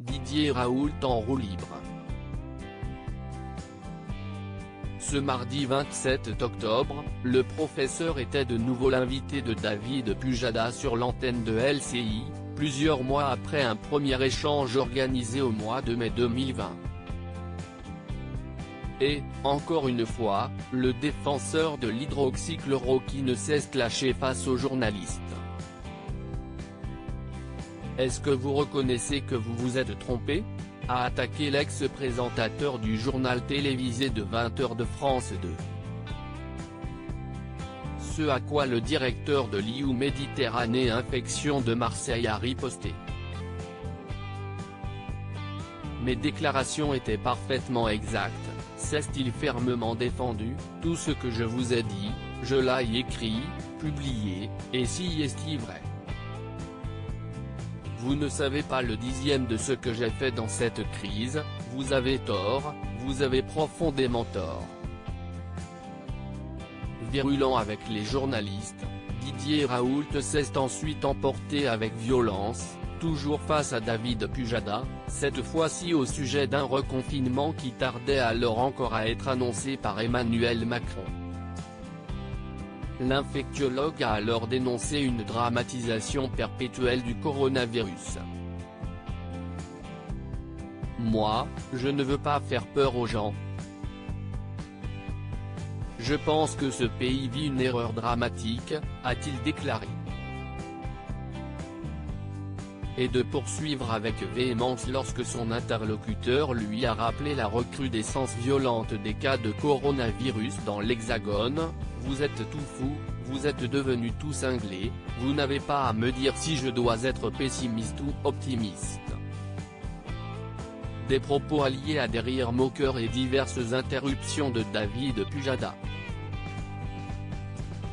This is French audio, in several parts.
Didier Raoult en roue libre. Ce mardi 27 octobre, le professeur était de nouveau l'invité de David Pujadas sur l'antenne de LCI, plusieurs mois après un premier échange organisé au mois de mai 2020. Et, encore une fois, le défenseur de l'hydroxychloroquine ne cesse de lâcher face aux journalistes. Est-ce que vous reconnaissez que vous vous êtes trompé ? A attaqué l'ex-présentateur du journal télévisé de 20h de France 2. Ce à quoi le directeur de l'IU Méditerranée Infection de Marseille a riposté. Mes déclarations étaient parfaitement exactes, s'est-il fermement défendu, tout ce que je vous ai dit, je l'ai écrit, publié, et si est-il vrai ? Vous ne savez pas le dixième de ce que j'ai fait dans cette crise, vous avez tort, vous avez profondément tort. Virulent avec les journalistes, Didier Raoult s'est ensuite emporté avec violence, toujours face à David Pujadas, cette fois-ci au sujet d'un reconfinement qui tardait alors encore à être annoncé par Emmanuel Macron. L'infectiologue a alors dénoncé une dramatisation perpétuelle du coronavirus. Moi, je ne veux pas faire peur aux gens. Je pense que ce pays vit une erreur dramatique, a-t-il déclaré. Et de poursuivre avec véhémence lorsque son interlocuteur lui a rappelé la recrudescence violente des cas de coronavirus dans l'Hexagone. Vous êtes tout fou, vous êtes devenu tout cinglé, vous n'avez pas à me dire si je dois être pessimiste ou optimiste. Des propos alliés à des rires moqueurs et diverses interruptions de David Pujadas.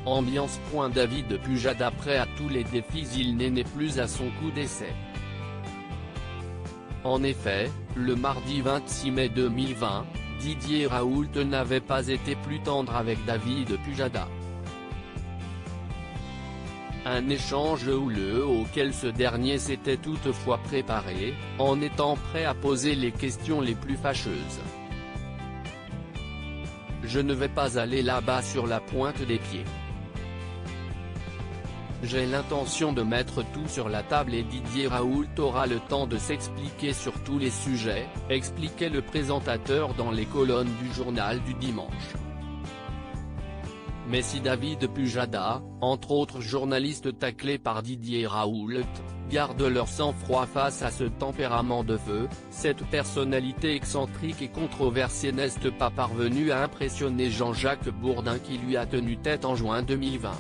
Ambiance. David Pujadas prêt à tous les défis, il n'est plus à son coup d'essai. En effet, le mardi 26 mai 2020, Didier Raoult n'avait pas été plus tendre avec David Pujadas. Un échange houleux auquel ce dernier s'était toutefois préparé, en étant prêt à poser les questions les plus fâcheuses. Je ne vais pas aller là-bas sur la pointe des pieds. J'ai l'intention de mettre tout sur la table et Didier Raoult aura le temps de s'expliquer sur tous les sujets, expliquait le présentateur dans les colonnes du journal du dimanche. Mais si David Pujadas, entre autres journalistes taclés par Didier Raoult, gardent leur sang-froid face à ce tempérament de feu, cette personnalité excentrique et controversée n'est pas parvenue à impressionner Jean-Jacques Bourdin qui lui a tenu tête en juin 2020.